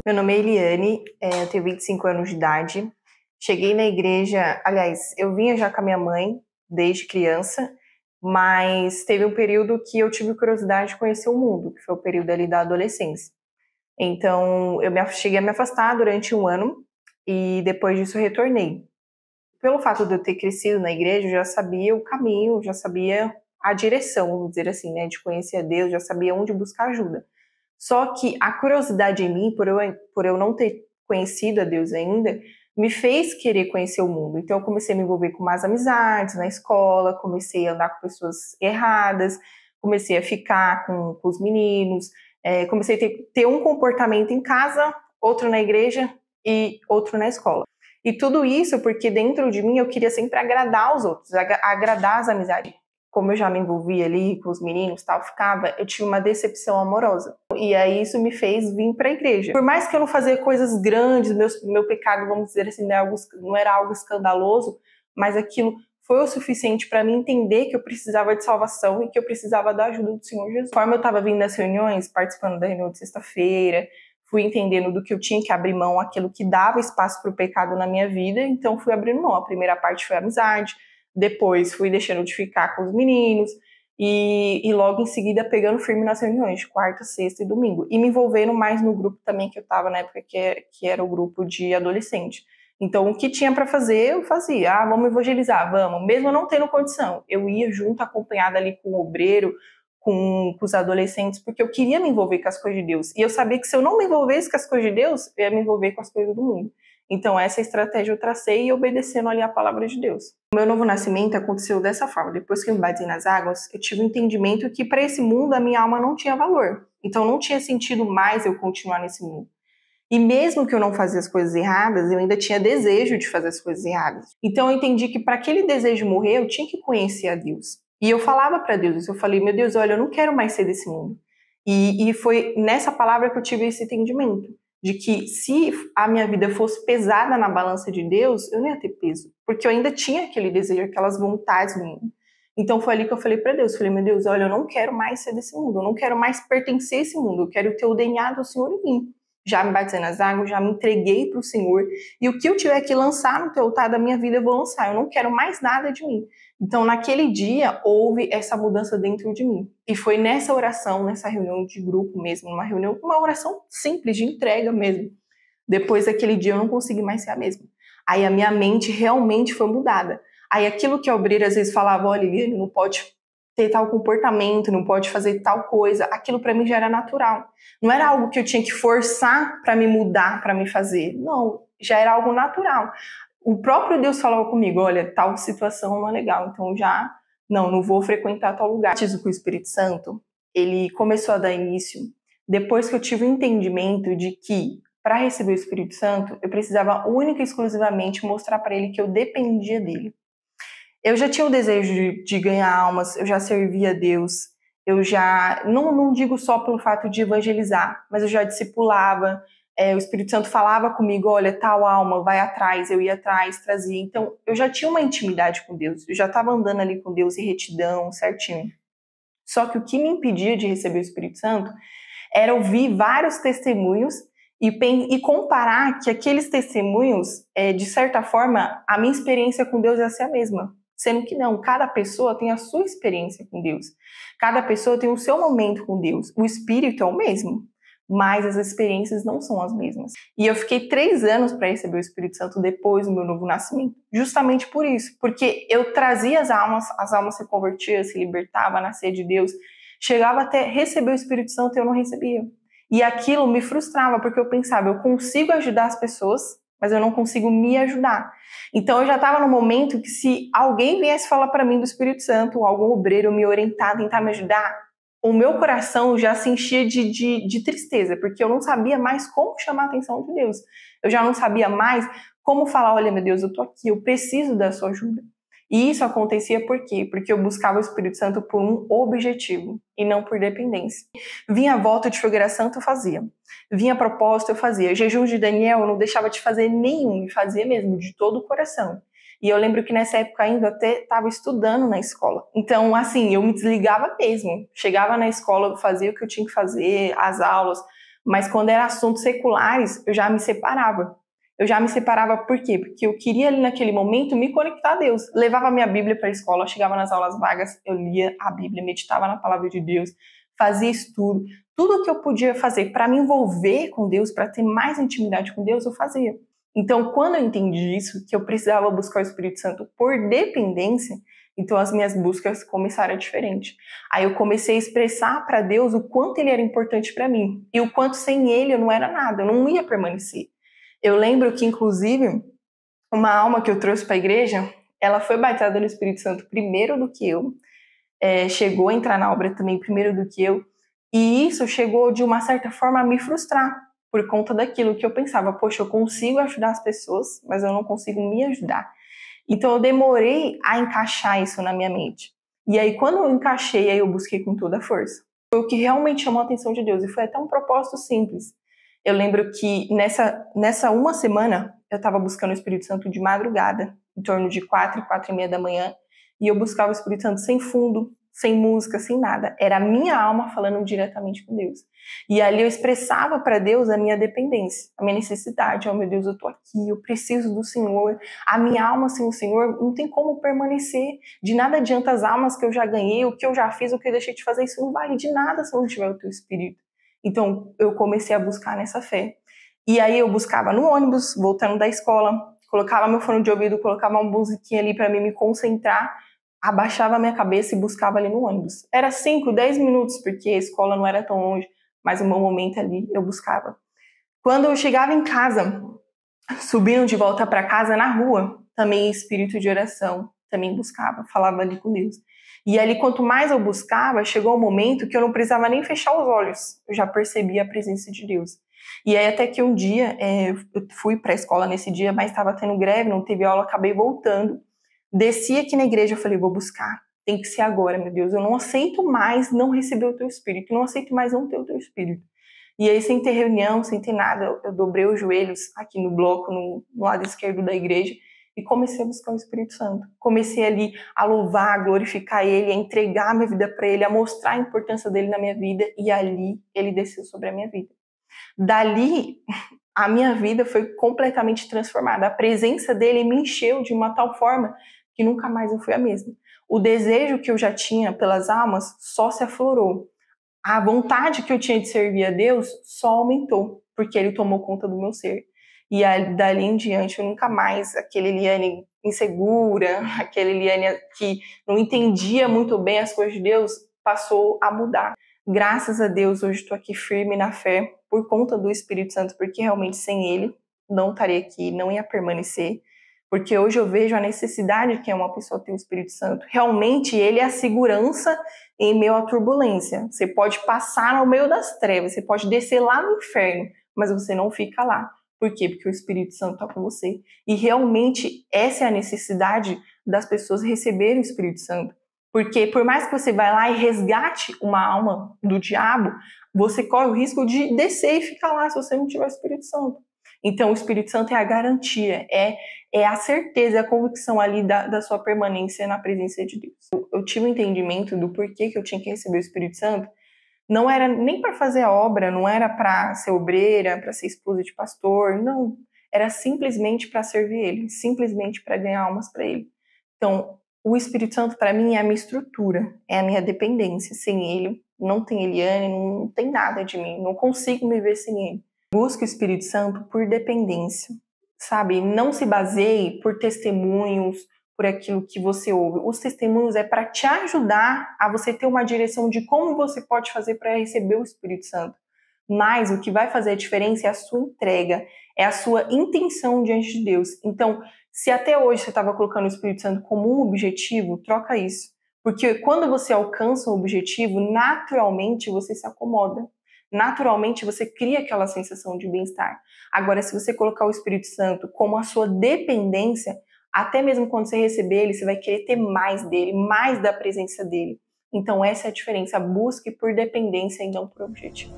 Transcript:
Meu nome é Eliane, eu tenho 25 anos de idade. Cheguei na igreja, aliás, eu vinha já com a minha mãe desde criança, mas teve um período que eu tive curiosidade de conhecer o mundo, que foi o período ali da adolescência. Então, cheguei a me afastar durante um ano e depois disso eu retornei. Pelo fato de eu ter crescido na igreja, eu já sabia o caminho, já sabia a direção, vamos dizer assim, né, de conhecer a Deus, já sabia onde buscar ajuda. Só que a curiosidade em mim, por eu não ter conhecido a Deus ainda, me fez querer conhecer o mundo. Então eu comecei a me envolver com mais amizades na escola, comecei a andar com pessoas erradas, comecei a ficar com os meninos, comecei a ter um comportamento em casa, outro na igreja e outro na escola. E tudo isso porque dentro de mim eu queria sempre agradar os outros, agradar as amizades. Como eu já me envolvia ali com os meninos, tal, eu tive uma decepção amorosa. E aí isso me fez vir para a igreja. Por mais que eu não fazia coisas grandes, meu pecado, vamos dizer assim, não era algo escandaloso, mas aquilo foi o suficiente para mim entender que eu precisava de salvação e que eu precisava da ajuda do Senhor Jesus. Conforme eu estava vindo das reuniões, participando da reunião de sexta-feira, fui entendendo do que eu tinha que abrir mão, aquilo que dava espaço para o pecado na minha vida, então fui abrindo mão. A primeira parte foi a amizade, depois fui deixando de ficar com os meninos e logo em seguida pegando firme nas reuniões de quarta, sexta e domingo. E me envolvendo mais no grupo também que eu estava na época, que era o grupo de adolescente. Então, o que tinha para fazer, eu fazia. Ah, vamos evangelizar, vamos. Mesmo não tendo condição, eu ia junto, acompanhada ali com o obreiro, com os adolescentes, porque eu queria me envolver com as coisas de Deus. E eu sabia que se eu não me envolvesse com as coisas de Deus, eu ia me envolver com as coisas do mundo. Então, essa estratégia eu tracei e obedecendo ali a palavra de Deus. O meu novo nascimento aconteceu dessa forma. Depois que eu me batizei nas águas, eu tive um entendimento que para esse mundo a minha alma não tinha valor. Então, não tinha sentido mais eu continuar nesse mundo. E mesmo que eu não fazia as coisas erradas, eu ainda tinha desejo de fazer as coisas erradas. Então, eu entendi que para aquele desejo morrer, eu tinha que conhecer a Deus. E eu falava para Deus, eu falei, meu Deus, olha, eu não quero mais ser desse mundo. E foi nessa palavra que eu tive esse entendimento, de que se a minha vida fosse pesada na balança de Deus, eu não ia ter peso, porque eu ainda tinha aquele desejo, aquelas vontades no mundo. Então foi ali que eu falei para Deus, falei, meu Deus, olha, eu não quero mais ser desse mundo, eu não quero mais pertencer a esse mundo, eu quero ter o DNA do Senhor em mim. Já me batizei nas águas, já me entreguei para o Senhor, e o que eu tiver que lançar no teu altar da minha vida, eu vou lançar, eu não quero mais nada de mim. Então, naquele dia, houve essa mudança dentro de mim. E foi nessa oração, nessa reunião de grupo mesmo, uma oração simples, de entrega mesmo. Depois daquele dia, eu não consegui mais ser a mesma. Aí a minha mente realmente foi mudada. Aí aquilo que a obreira às vezes falava, olha, Eliane, não pode ter tal comportamento, não pode fazer tal coisa, aquilo para mim já era natural. Não era algo que eu tinha que forçar para me mudar, para me fazer. Não, já era algo natural. O próprio Deus falava comigo, olha, tal situação não é legal, então já não vou frequentar tal lugar. O batismo com o Espírito Santo, ele começou a dar início depois que eu tive o entendimento de que para receber o Espírito Santo, eu precisava única e exclusivamente mostrar para ele que eu dependia dele. Eu já tinha o desejo de ganhar almas, eu já servia a Deus, eu já, não digo só pelo fato de evangelizar, mas eu já discipulava, o Espírito Santo falava comigo, olha, tal alma, vai atrás, eu ia atrás, trazia. Então, eu já tinha uma intimidade com Deus, eu já estava andando ali com Deus em retidão, certinho. Só que o que me impedia de receber o Espírito Santo era ouvir vários testemunhos e comparar que aqueles testemunhos, de certa forma, a minha experiência com Deus ia ser a mesma. Sendo que não, cada pessoa tem a sua experiência com Deus. Cada pessoa tem o seu momento com Deus. O Espírito é o mesmo, mas as experiências não são as mesmas. E eu fiquei 3 anos para receber o Espírito Santo depois do meu novo nascimento. Justamente por isso. Porque eu trazia as almas se convertiam, se libertavam, nascia de Deus. Chegava até receber o Espírito Santo e eu não recebia. E aquilo me frustrava, porque eu pensava, eu consigo ajudar as pessoas, mas eu não consigo me ajudar. Então eu já estava no momento que se alguém viesse falar para mim do Espírito Santo, algum obreiro me orientar, tentar me ajudar, o meu coração já se enchia de tristeza, porque eu não sabia mais como chamar a atenção de Deus. Eu já não sabia mais como falar, olha, meu Deus, eu tô aqui, eu preciso da sua ajuda. E isso acontecia por quê? Porque eu buscava o Espírito Santo por um objetivo e não por dependência. Vinha a volta de fogueira santa, eu fazia. Vinha propósito, eu fazia. Jejum de Daniel, eu não deixava de fazer nenhum, e fazia mesmo, de todo o coração. E eu lembro que nessa época ainda eu até estava estudando na escola. Então, assim, eu me desligava mesmo. Chegava na escola, eu fazia o que eu tinha que fazer, as aulas, Mas quando era assuntos seculares, eu já me separava. Eu já me separava por quê? Porque eu queria ali naquele momento me conectar a Deus. Levava minha Bíblia para a escola, chegava nas aulas vagas, eu lia a Bíblia, meditava na palavra de Deus, fazia estudo. Tudo que eu podia fazer para me envolver com Deus, para ter mais intimidade com Deus, eu fazia. Então, quando eu entendi isso, que eu precisava buscar o Espírito Santo por dependência, então as minhas buscas começaram diferente. Aí eu comecei a expressar para Deus o quanto Ele era importante para mim e o quanto sem Ele eu não era nada, eu não ia permanecer. Eu lembro que, inclusive, uma alma que eu trouxe para a igreja, ela foi batizada no Espírito Santo primeiro do que eu, chegou a entrar na obra também primeiro do que eu, e isso chegou, de uma certa forma, a me frustrar, por conta daquilo que eu pensava, poxa, eu consigo ajudar as pessoas, mas eu não consigo me ajudar. Então eu demorei a encaixar isso na minha mente. E aí quando eu encaixei, aí eu busquei com toda a força. Foi o que realmente chamou a atenção de Deus, e foi até um propósito simples. Eu lembro que nessa uma semana, eu estava buscando o Espírito Santo de madrugada, em torno de 4 e meia da manhã, e eu buscava o Espírito Santo sem fundo, sem música, sem nada. Era a minha alma falando diretamente com Deus. E ali eu expressava para Deus a minha dependência, a minha necessidade. Oh, meu Deus, eu tô aqui, eu preciso do Senhor. A minha alma sem o Senhor não tem como permanecer. De nada adianta as almas que eu já ganhei, o que eu já fiz, o que eu deixei de fazer. Isso não vale de nada se não tiver o teu Espírito. Então, eu comecei a buscar nessa fé. E aí eu buscava no ônibus, voltando da escola, colocava meu fone de ouvido, colocava uma musiquinha ali para mim me concentrar, abaixava a minha cabeça e buscava ali no ônibus. Era 5, 10 minutos, porque a escola não era tão longe, mas no meu momento ali eu buscava. Quando eu chegava em casa, subindo de volta para casa na rua, também espírito de oração, também buscava, falava ali com Deus. E ali, quanto mais eu buscava, chegou um momento que eu não precisava nem fechar os olhos, eu já percebia a presença de Deus. E aí até que um dia, eu fui para a escola nesse dia, mas estava tendo greve, não teve aula, acabei voltando. Desci aqui na igreja, eu falei, vou buscar, tem que ser agora, meu Deus, eu não aceito mais não receber o teu Espírito, não aceito mais não ter o teu Espírito. E aí, sem ter reunião, sem ter nada, eu dobrei os joelhos aqui no bloco, no lado esquerdo da igreja, e comecei a buscar o Espírito Santo. Comecei ali a louvar, a glorificar Ele, a entregar a minha vida para Ele, a mostrar a importância dEle na minha vida, e ali Ele desceu sobre a minha vida. Dali, a minha vida foi completamente transformada. A presença dEle me encheu de uma tal forma que nunca mais eu fui a mesma. O desejo que eu já tinha pelas almas só se aflorou. A vontade que eu tinha de servir a Deus só aumentou, porque Ele tomou conta do meu ser. E dali em diante, eu nunca mais, aquele Eliane insegura, aquele Eliane que não entendia muito bem as coisas de Deus, passou a mudar. Graças a Deus, hoje estou aqui firme na fé, por conta do Espírito Santo, porque realmente sem Ele não estaria aqui, não ia permanecer. Porque hoje eu vejo a necessidade que é uma pessoa ter o Espírito Santo. Realmente, Ele é a segurança em meio à turbulência. Você pode passar no meio das trevas, você pode descer lá no inferno, mas você não fica lá. Por quê? Porque o Espírito Santo está com você. E realmente essa é a necessidade das pessoas receberem o Espírito Santo. Porque por mais que você vá lá e resgate uma alma do diabo, você corre o risco de descer e ficar lá se você não tiver o Espírito Santo. Então o Espírito Santo é a garantia, é a certeza, é a convicção ali da sua permanência na presença de Deus. Eu tive um entendimento do porquê que eu tinha que receber o Espírito Santo. Não era nem para fazer a obra, não era para ser obreira, para ser esposa de pastor, não. Era simplesmente para servir Ele, simplesmente para ganhar almas para Ele. Então, o Espírito Santo para mim é a minha estrutura, é a minha dependência. Sem Ele, não tem Eliane, não tem nada de mim, não consigo me ver sem Ele. Busque o Espírito Santo por dependência, sabe? Não se baseie por testemunhos, por aquilo que você ouve. Os testemunhos é para te ajudar a você ter uma direção de como você pode fazer para receber o Espírito Santo. Mas o que vai fazer a diferença é a sua entrega, é a sua intenção diante de Deus. Então, se até hoje você estava colocando o Espírito Santo como um objetivo, troca isso. Porque quando você alcança um objetivo, naturalmente você se acomoda. Naturalmente você cria aquela sensação de bem-estar. Agora, se você colocar o Espírito Santo como a sua dependência, até mesmo quando você receber ele, você vai querer ter mais dele, mais da presença dele. Então essa é a diferença, busque por dependência e não por objetivo.